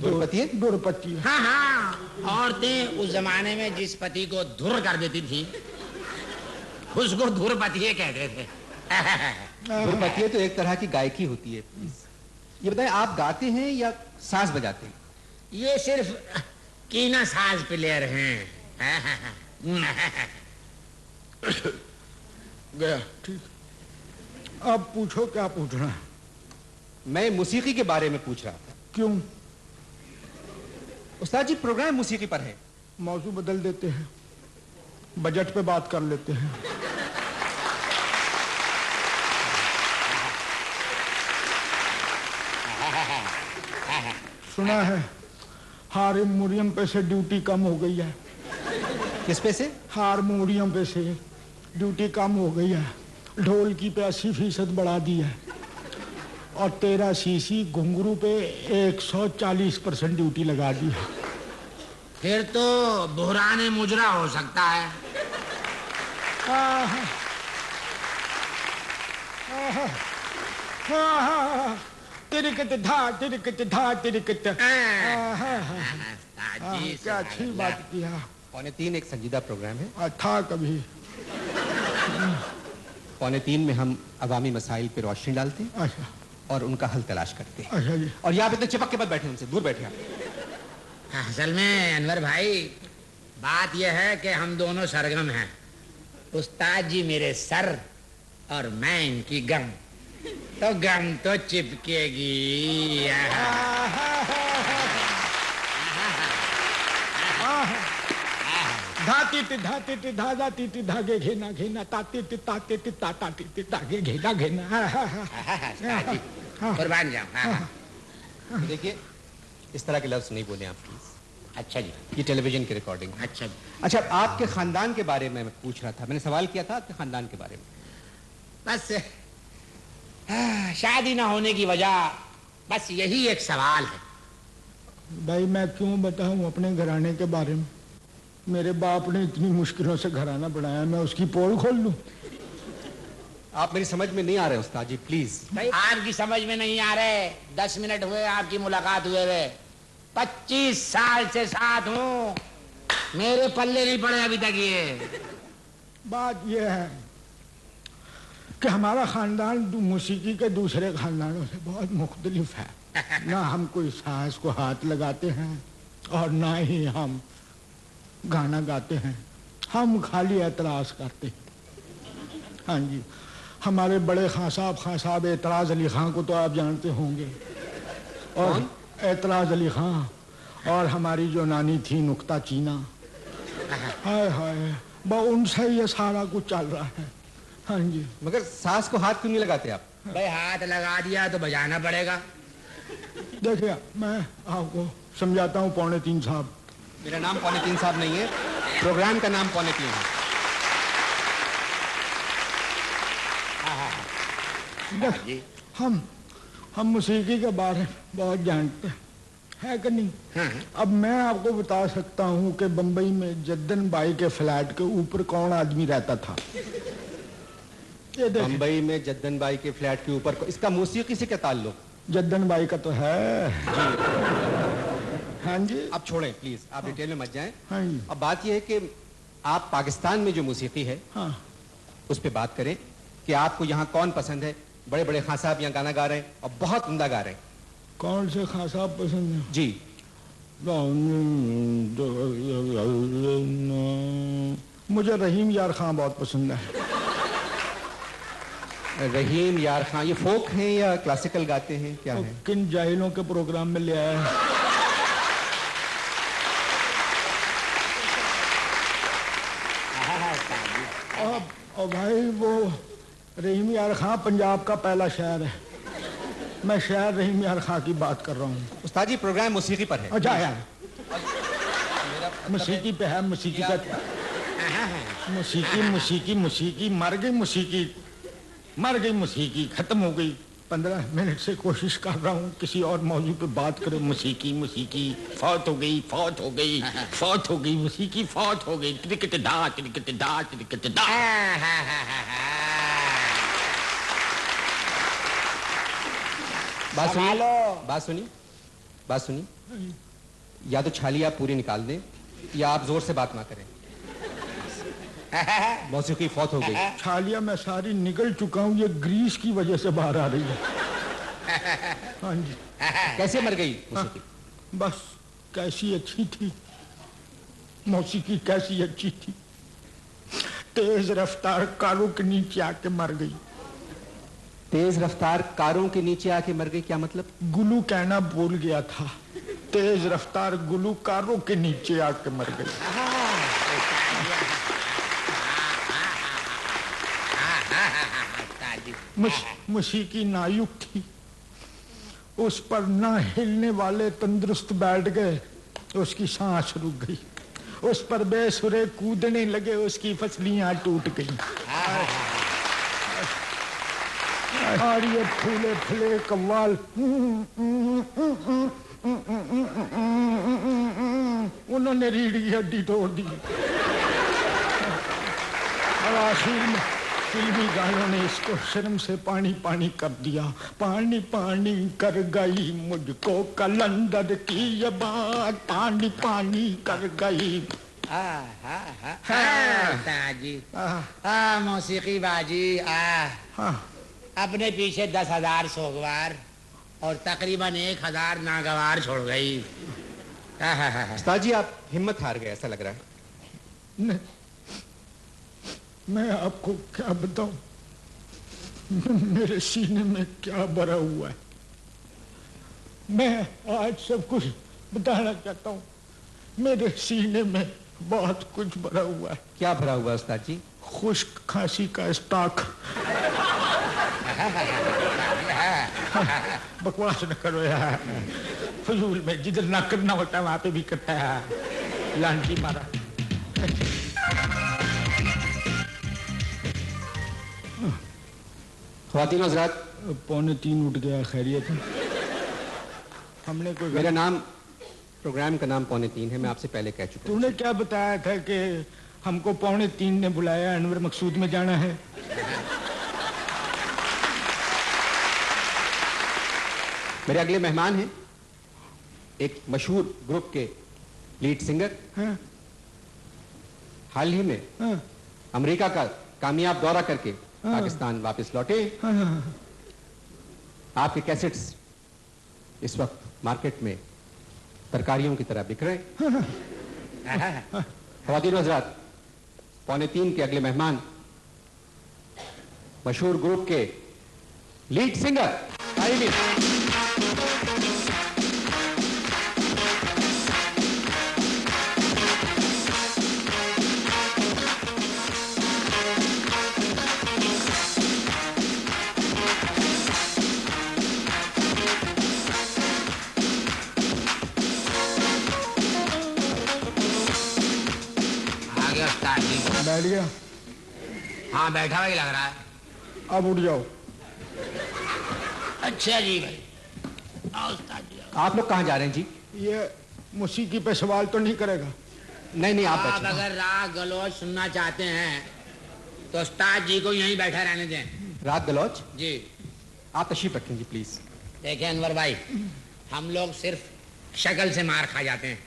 दुरपतिये? दुरपतिये। हाँ हाँ, औरतें उस जमाने में जिस पति को धुर कर देती थी उसको धुरपतिये कहते थे। दुरपतिये तो एक तरह की गायकी होती है। ये बताएं, आप गाते हैं या साज बजाते हैं? ये सिर्फ कीना साज प्लेयर हैं। गया ठीक। अब पूछो क्या पूछना है? मैं मौसीकी के बारे में पूछ रहा था। क्यों? उस्ताद जी प्रोग्राम मौसीकी पर है। मौजू बदल देते हैं, बजट पे बात कर लेते हैं। सुना है हारमोनियम पे से ड्यूटी कम हो गई है। किस पे से? हारमोनियम पे से ड्यूटी कम हो गई है। ढोल की पे 80% बढ़ा दी है और 13 सीसी घुंघरू पे 140% ड्यूटी लगा दी है। फिर तो बुहराने मुजरा हो सकता है। तिरकत धा तिरकत धा तिरकत। जी क्या अच्छी बात किया। 2:45 एक संजीदा प्रोग्राम है। था कभी। 2:45 में हम अवामी मसाइल पे रोशनी डालते हैं अच्छा और उनका हल तलाश करते हैं। अच्छा जी। और यहाँ पे इतने चिपक के मत बैठे, उनसे दूर बैठे आप। असल में अनवर भाई बात यह है कि हम दोनों सरगम हैं। उस्ताद जी मेरे सर और मैं इनकी गम, तो गम तो चिपकेगी। धाती धाती धा धाती धागे घेना घेना ताती ताते ताती तागे घेना घेना। कुर्बान जाऊं। देखिए इस तरह के लफ्ज नहीं बोले आप प्लीज। अच्छा जी। ये टेलीविजन की रिकॉर्डिंग है। अच्छा जी। अच्छा, आपके खानदान के बारे में मैं पूछ रहा था, मैंने सवाल किया था आपके खानदान के बारे में। बस शादी ना होने की वजह बस यही एक सवाल है। भाई मैं क्यों बताऊं अपने घराने के बारे में? मेरे बाप ने इतनी मुश्किलों से घराना बनाया, मैं उसकी पोल खोल लूं? आप मेरी समझ में नहीं आ रहे उस्ताद जी, प्लीज। आपकी समझ में नहीं आ रहे। 10 मिनट हुए आपकी मुलाकात हुए हुए, 25 साल से साथ हूँ, मेरे पल्ले नहीं पड़े अभी तक। ये बात यह है कि हमारा खानदान मौसीकी के दूसरे खानदानों से बहुत मुख्तलिफ है। ना हम कोई सास को हाथ लगाते हैं और ना ही हम गाना गाते हैं, हम खाली एतराज करते हैं। हाँ जी, हमारे बड़े खां साहब एतराज़ अली खां को तो आप जानते होंगे, और एतराज़ अली खां, और हमारी जो नानी थी नुक्ता चीना, हाय हाय, उनसे ये सारा कुछ चल रहा है। हाँ जी। मगर सास को हाथ क्यों नहीं लगाते आप? भाई हाथ लगा दिया तो बजाना पड़ेगा। देखिए मैं आपको समझाता हूँ पौने तीन साहब। मेरा नाम पौने तीन साहब नहीं है, प्रोग्राम का नाम पौने तीन है। हम मौसीकी के बारे में बहुत जानते हैं, है कि नहीं? अब मैं आपको बता सकता हूँ कि बम्बई में जद्दन बाई के फ्लैट के ऊपर कौन आदमी रहता था। बम्बई में जद्दन बाई के फ्लैट के ऊपर, इसका मौसीकी से क्या ताल्लुक? जद्दन बाई का तो है जी। हाँ जी। आप छोड़ें प्लीज, आप डिटेल में मत जाएं। हाँ जी। अब बात यह है कि आप पाकिस्तान में जो मौसीकी है, हाँ, उस पे बात करें कि आपको यहाँ कौन पसंद है। बड़े बड़े खां साहब यहाँ गाना गा रहे हैं और बहुत उम्दा गा रहे हैं। कौन से खां साहब पसंद है? जी, मुझे रहीम यार खां बहुत पसंद है। रहीम यार खां ये फोक हैं या क्लासिकल गाते हैं, क्या है? किन जाहिलों के प्रोग्राम में ले आया है? और भाई वो रहीम यार खां पंजाब का पहला शायर है। मैं शायर रहीम यार खां की बात कर रहा हूँ। उस्ताद जी प्रोग्राम मौसीकी पर है। अच्छा यार, मौसीकी पे है, मौसीकी का मौसीकी मर गई, मौसीकी खत्म हो गई। 15 मिनट से कोशिश कर रहा हूँ किसी और मौजू पे बात करें। मौसीकी फौत हो गई, मौसीकी फौत हो गई। क्रिकेट डा। बात सुनी, या तो छाली आप पूरी निकाल दें या आप जोर से बात ना करें। मौसीकी फौत हो गई। छालिया मैं सारी निकल चुका हूँ, ये ग्रीस की वजह से बाहर आ रही है। हाँ जी। कैसे मर गई मौसीकी? बस कैसी अच्छी थी मौसीकी, कैसी अच्छी थी। तेज रफ्तार कारों के नीचे आके मर गई। तेज रफ्तार कारों के नीचे आके मर गई, क्या मतलब? गुलू कहना भूल गया था। तेज रफ्तार गुलू कारों के नीचे आके मर गई। मौसीकी नायुक थी, उस पर ना हिलने वाले तंदुरुस्त बैठ गए, उसकी सांस रुक गई। उस पर बेसुरे कूदने लगे, उसकी फसलियां टूट गई। और ये फूले फूले कव्वाल उन्होंने रीढ़ की हड्डी तोड़ दी। और आखिर में फिल्मी गानों ने इसको शर्म से पानी पानी कर दिया। पानी पानी कर गई मुझको कलंदर की ये बात, पानी पानी कर गई। मौसीकी बाजी अपने पीछे 10,000 सोगवार और तकरीबन 1,000 नागवार छोड़ गई। उस्ताद जी आप हिम्मत हार गए ऐसा लग रहा है। नहीं, मैं आपको क्या बताऊं, मेरे सीने में क्या भरा हुआ है। मैं आज सब कुछ बताना चाहता हूँ। मेरे सीने में बहुत कुछ भरा हुआ है। क्या भरा हुआ है उस्ताद जी? खुश्क खांसी का स्टॉक। बकवास न करो यार, फजूल में जिधर ना करना होता है वहां पे भी करता है। लांटी मारा। ख्वातीन हज़रात, 2:45 उठ गया, खैरियत है? हमने कोई मेरा नाम, प्रोग्राम का नाम 2:45 है, मैं आपसे पहले कह चुका हूं। तूने क्या बताया था कि हमको 2:45 ने बुलाया, अनवर मकसूद में जाना है? मेरे अगले मेहमान हैं एक मशहूर ग्रुप के लीड सिंगर। हाँ? हाल ही में हाँ? अमेरिका का कामयाब दौरा करके पाकिस्तान वापस लौटे। हाँ? आपके कैसेट्स इस वक्त मार्केट में तरकारियों की तरह बिक रहे हैं। ख्वातीन हज़रात, 2:45 के अगले मेहमान मशहूर ग्रुप के लीड सिंगर आइए। आ गया उस्ताद जी। बैठ गया, हाँ बैठा हुआ ही लग रहा है। अब उठ जाओ। अच्छा जी भाई, आओ उस्ताद जी आओ। आप लोग कहाँ जा रहे हैं जी? ये मौसीकी पे सवाल तो नहीं करेगा? नहीं आप आप बैठिए। अगर राग गलौज सुनना चाहते हैं तो उस्ताद जी को यहीं बैठा रहने दें। राग गलौज जी आप तशरीफ रखें जी प्लीज। देखें अनवर भाई, हम लोग सिर्फ शक्ल से मार खा जाते हैं,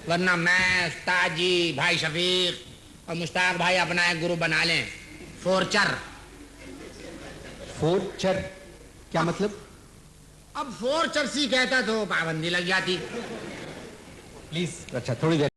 वरना मैं, उस्ताद जी, भाई शफीक और मुश्ताक भाई अपना एक ग्रुप बना लें, फोरचर। फोरचर क्या मतलब? अब फोरचर सी कहता तो पाबंदी लग जाती। प्लीज अच्छा थोड़ी देर